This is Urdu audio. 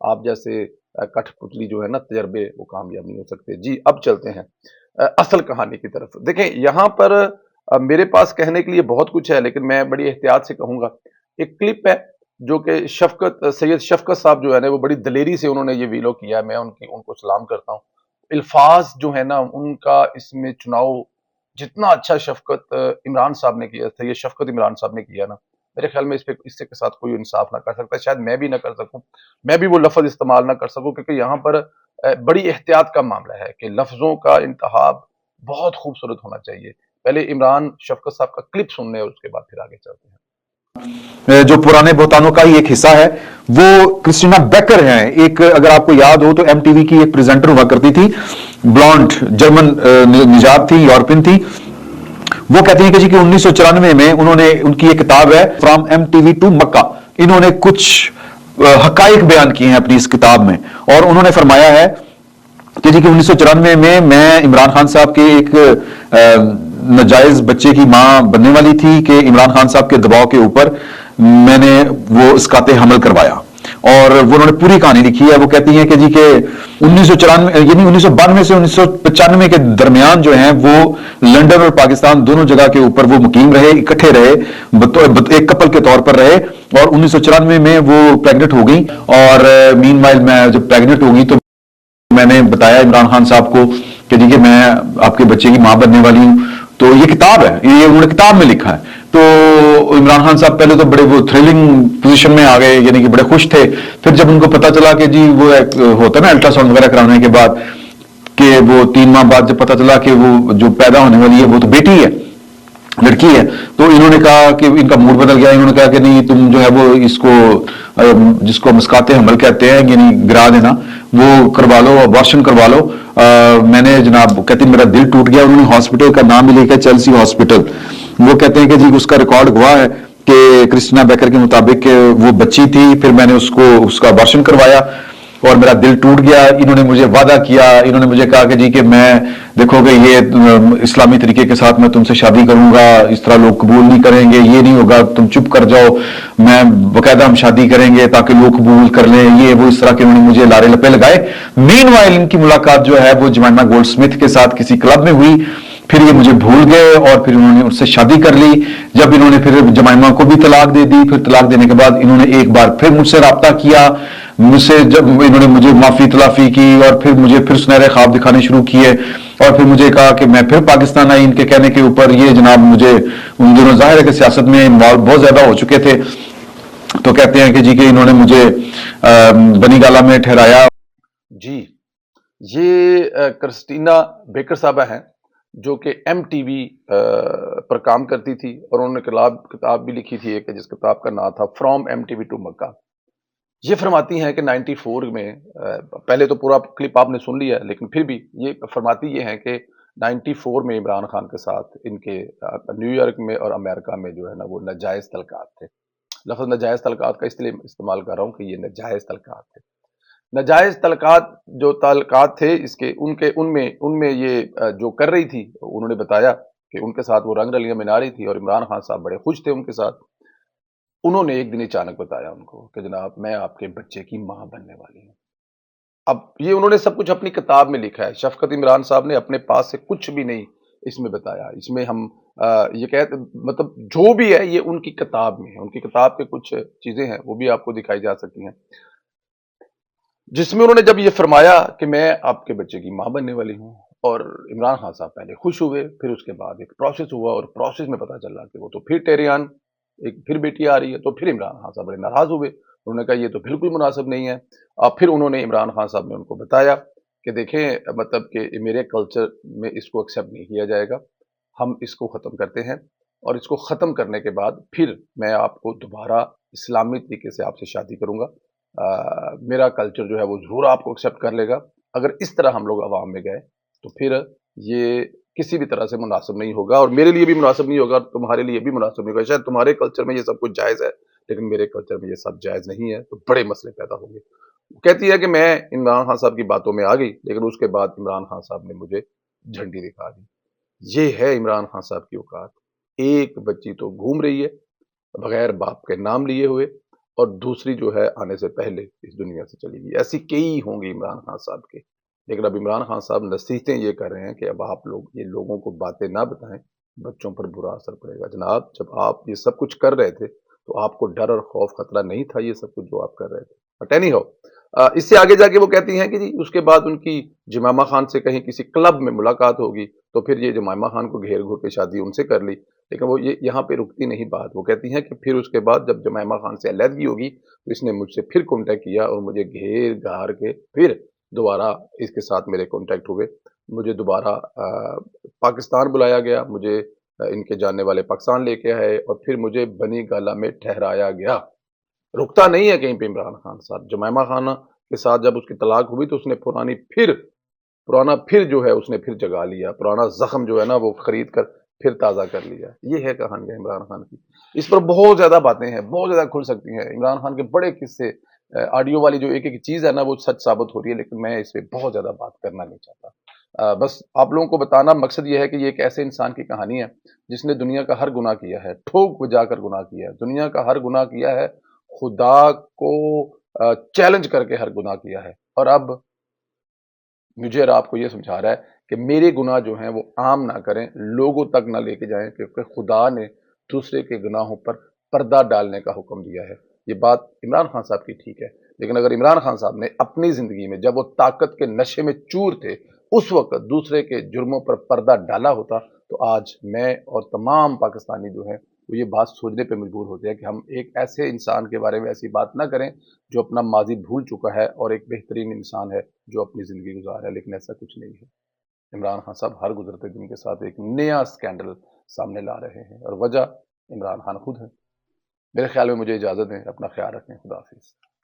آپ جیسے کٹھ پتلی جو ہے نا تجربے وہ کامیاب نہیں ہو سکتے. جی اب چلتے ہیں اصل کہانی کی طرف. دیکھیں یہاں پر میرے پاس کہنے کے لیے بہت کچھ ہے لیکن میں بڑی احتیاط سے کہوں گا. ایک کلپ ہے جو کہ سید شفقت صاحب جو ہے نا وہ بڑی دلیری سے انہوں نے یہ ویلو کیا ہے. میں ان کو سلام کرتا ہوں. الفاظ جو ہے نا ان کا اس میں چناؤ جتنا اچھا شفقت عمران صاحب نے کیا تھا، یہ شفقت عمران صاحب نے کیا نا، میرے خیال میں اس کے ساتھ کوئی انصاف نہ کر سکتا. شاید میں بھی نہ کر سکوں، میں بھی وہ لفظ استعمال نہ کر سکوں، کیونکہ یہاں پر بڑی احتیاط کا معاملہ ہے کہ لفظوں کا انتخاب بہت خوبصورت ہونا چاہیے. پہلے عمران شفقت صاحب کا کلپ سننے اور اس کے بعد پھر آگے چلتے ہیں. جو پرانے بہتانوں کا ہی ایک حصہ ہے وہ کرسٹینا بیکر ہیں. ایک اگر آپ کو یاد ہو تو ایم ٹی وی کی ایک پریزنٹر ہوا کرتی تھی، بلانڈ جرمن نژاد تھی، یورپین تھی. وہ کہتی ہیں کہ جی کہ 1994 میں انہوں نے، ان کی ایک کتاب ہے from M T V to Mecca, انہوں نے کچھ حقائق بیان کیے ہیں اپنی اس کتاب میں، اور انہوں نے فرمایا ہے کہ جی کہ 1994 میں عمران خان صاحب کے ایک ناجائز بچے کی ماں بننے والی تھی کہ عمران خان صاحب کے دباؤ کے اوپر میں نے وہ اسقاط حمل کروایا، اور وہ انہوں نے پوری کہانی لکھی ہے. وہ کہتی ہیں کہ جی کہ 1994 یعنی 1992 سے 1995 کے درمیان جو ہیں وہ لندن اور پاکستان دونوں جگہ کے اوپر وہ مقیم رہے، اکٹھے رہے، ایک کپل کے طور پر رہے، اور 1994 میں وہ پریگنٹ ہو گئی. اور مین وائل میں جب پریگنٹ ہو گئی تو میں نے بتایا عمران خان صاحب کو کہ جی کہ میں آپ کے بچے کی ماں بننے والی ہوں. تو یہ کتاب ہے، یہ انہوں نے کتاب میں لکھا ہے. تو عمران خان صاحب پہلے تو بڑے وہ تھرلنگ پوزیشن میں آ گئے، یعنی کہ بڑے خوش تھے. پھر جب ان کو پتا چلا کہ جی وہ ایک ہوتا ہے نا الٹرا ساؤنڈ وغیرہ کرانے کے بعد، کہ وہ 3 ماہ بعد جب پتا چلا کہ وہ جو پیدا ہونے والی ہے وہ تو بیٹی ہے، لڑکی ہے، تو انہوں نے کہا کہ ان کا موڈ بدل گیا. انہوں نے کہا کہ نہیں تم جو ہے وہ اس کو جس کو مسکات حمل کہتے ہیں یعنی گرا دینا، وہ کروا لو، ابارشن کروا لو. میں نے جناب کہتے ہیں میرا دل ٹوٹ گیا. انہوں نے ہاسپٹل کا نام بھی لکھا چیلسی ہاسپٹل. وہ کہتے ہیں کہ جی اس کا ریکارڈ گواہ ہے کہ کرسٹینا بیکر کے مطابق وہ بچی تھی، پھر میں نے اس کا ابارشن کروایا اور میرا دل ٹوٹ گیا. انہوں نے مجھے وعدہ کیا، انہوں نے مجھے کہا کہ جی کہ میں دیکھو گے یہ اسلامی طریقے کے ساتھ میں تم سے شادی کروں گا، اس طرح لوگ قبول نہیں کریں گے، یہ نہیں ہوگا، تم چپ کر جاؤ، میں باقاعدہ ہم شادی کریں گے تاکہ لوگ قبول کر لیں، یہ وہ اس طرح کے انہوں نے مجھے لارے لپے لگائے. مین وائل ان کی ملاقات جو ہے وہ جمائمہ گولڈ سمتھ کے ساتھ کسی کلب میں ہوئی. پھر یہ مجھے بھول گئے اور پھر انہوں نے ان سے شادی کر لی. جب انہوں نے پھر جمائمہ کو بھی طلاق دے دی، پھر طلاق دینے کے بعد انہوں نے ایک بار پھر مجھ سے رابطہ کیا، مجھ سے جب انہوں نے مجھے معافی تلافی کی اور پھر مجھے پھر سنہرے خواب دکھانے شروع کیے، اور پھر مجھے کہا کہ میں پھر پاکستان آئی. ان کے کہنے کے اوپر یہ جناب مجھے ان دنوں ظاہر ہے کہ سیاست میں انوالو بہت زیادہ ہو چکے تھے، تو کہتے ہیں کہ جی کہ انہوں نے مجھے بنی گالا میں ٹھہرایا. جی یہ کرسٹینا بیکر صاحبہ ہیں جو کہ ایم ٹی وی پر کام کرتی تھی، اور انہوں نے کتاب بھی لکھی تھی ایک جس کتاب کا نام تھا from M T V to Mecca. یہ فرماتی ہیں کہ 94 میں پہلے تو پورا کلپ آپ نے سن لیا ہے، لیکن پھر بھی یہ فرماتی یہ ہیں کہ 94 میں عمران خان کے ساتھ ان کے نیو یارک میں اور امریکہ میں جو ہے نا وہ ناجائز تعلقات تھے. لفظ ناجائز تعلقات کا اس لیے استعمال کر رہا ہوں کہ یہ ناجائز تعلقات تھے. ناجائز تعلقات تھے ان میں یہ جو کر رہی تھی، انہوں نے بتایا کہ ان کے ساتھ وہ رنگ رلیاں منا رہی تھی اور عمران خان صاحب بڑے خوش تھے ان کے ساتھ. انہوں نے ایک دن اچانک بتایا ان کو کہ جناب میں آپ کے بچے کی ماں بننے والی ہوں. اب یہ انہوں نے سب کچھ اپنی کتاب میں لکھا ہے. شفقت عمران صاحب نے اپنے پاس سے کچھ بھی نہیں اس میں بتایا. اس میں ہم یہ کہتے مطلب جو بھی ہے یہ ان کی کتاب میں ہے. ان کی کتاب کے کچھ چیزیں ہیں وہ بھی آپ کو دکھائی جا سکتی ہیں، جس میں انہوں نے جب یہ فرمایا کہ میں آپ کے بچے کی ماں بننے والی ہوں، اور عمران خان صاحب پہلے خوش ہوئے، پھر اس کے بعد ایک پروسیس ہوا اور پروسیس میں پتا چلا کہ وہ تو پھر ٹیریان ایک پھر بیٹی آ رہی ہے. تو پھر عمران خان صاحب بڑے ناراض ہوئے. انہوں نے کہا یہ تو بالکل مناسب نہیں ہے. پھر انہوں نے عمران خان صاحب نے ان کو بتایا کہ دیکھیں مطلب کہ میرے کلچر میں اس کو ایکسیپٹ نہیں کیا جائے گا، ہم اس کو ختم کرتے ہیں، اور اس کو ختم کرنے کے بعد پھر میں آپ کو دوبارہ اسلامی طریقے سے آپ سے شادی کروں گا. میرا کلچر جو ہے وہ ضرور آپ کو ایکسیپٹ کر لے گا. اگر اس طرح ہم لوگ عوام میں گئے تو پھر یہ کسی بھی طرح سے مناسب نہیں ہوگا، اور میرے لیے بھی مناسب نہیں ہوگا، تمہارے لیے بھی مناسب نہیں ہوگا. شاید تمہارے کلچر میں یہ سب کچھ جائز ہے لیکن میرے کلچر میں یہ سب جائز نہیں ہے، تو بڑے مسئلے پیدا ہوں گے. کہتی ہے کہ میں عمران خان صاحب کی باتوں میں آ گئی، لیکن اس کے بعد عمران خان صاحب نے مجھے جھنڈی دکھا دی. یہ ہے عمران خان صاحب کی اوقات. ایک بچی تو گھوم رہی ہے بغیر باپ کے نام لیے ہوئے، اور دوسری جو ہے آنے سے پہلے اس دنیا سے چلی گئی. ایسی کئی ہوں گی عمران خان صاحب کے، لیکن اب عمران خان صاحب نصیحتیں یہ کر رہے ہیں کہ اب آپ لوگ یہ لوگوں کو باتیں نہ بتائیں، بچوں پر برا اثر پڑے گا. جناب جب آپ یہ سب کچھ کر رہے تھے تو آپ کو ڈر اور خوف خطرہ نہیں تھا یہ سب کچھ جو آپ کر رہے تھے؟ بٹ اینی ہو، اس سے آگے جا کے وہ کہتی ہیں کہ جی اس کے بعد ان کی جمائمہ خان سے کہیں کسی کلب میں ملاقات ہوگی تو پھر یہ جمائمہ خان کو گھیر گھور کے شادی ان سے کر لی. لیکن وہ یہاں پہ رکتی نہیں بات. وہ کہتی ہیں کہ پھر اس کے بعد جب جمائمہ خان سے علیحدگی ہوگی تو اس نے مجھ سے پھر کانٹیکٹ کیا اور مجھے گھیر گھار کے پھر دوبارہ اس کے ساتھ میرے کانٹیکٹ ہوئے. مجھے دوبارہ پاکستان بلایا گیا، مجھے ان کے جاننے والے پاکستان لے کے آئے اور پھر مجھے بنی گالہ میں ٹھہرایا گیا. رکتا نہیں ہے کہیں پہ عمران خان صاحب. جمائمہ خانہ کے ساتھ جب اس کی طلاق ہوئی تو اس نے پرانا پھر جو ہے اس نے پھر جگا لیا، پرانا زخم جو ہے نا وہ خرید کر پھر تازہ کر لیا. یہ ہے کہانی ہے عمران خان کی. اس پر بہت زیادہ باتیں ہیں، بہت زیادہ کھل سکتی ہیں. عمران خان کے بڑے قصے، آڈیو والی جو ایک ایک چیز ہے نا وہ سچ ثابت ہو رہی ہے، لیکن میں اس پہ بہت زیادہ بات کرنا نہیں چاہتا. بس آپ لوگوں کو بتانا مقصد یہ ہے کہ یہ ایک ایسے انسان کی کہانی ہے جس نے دنیا کا ہر گناہ کیا ہے، ٹھوک بجا کر گناہ کیا ہے، دنیا کا ہر گناہ کیا ہے، خدا کو چیلنج کر کے ہر گناہ کیا ہے. اور اب مجھے اور آپ کو یہ سمجھا رہا ہے کہ میرے گناہ جو ہیں وہ عام نہ کریں، لوگوں تک نہ لے کے جائیں، کیونکہ خدا نے دوسرے کے گناہوں پر پردہ ڈالنے کا حکم دیا ہے. یہ بات عمران خان صاحب کی ٹھیک ہے، لیکن اگر عمران خان صاحب نے اپنی زندگی میں جب وہ طاقت کے نشے میں چور تھے اس وقت دوسرے کے جرموں پر پردہ ڈالا ہوتا تو آج میں اور تمام پاکستانی جو ہیں وہ یہ بات سوچنے پہ مجبور ہوتے ہیں کہ ہم ایک ایسے انسان کے بارے میں ایسی بات نہ کریں جو اپنا ماضی بھول چکا ہے اور ایک بہترین انسان ہے جو اپنی زندگی گزار رہا ہے. لیکن ایسا کچھ نہیں ہے. عمران خان صاحب ہر گزرتے دن کے ساتھ ایک نیا سکینڈل سامنے لا رہے ہیں اور وجہ عمران خان خود ہے. میرے خیال میں مجھے اجازت دیں، اپنا خیال رکھیں. خدا حافظ.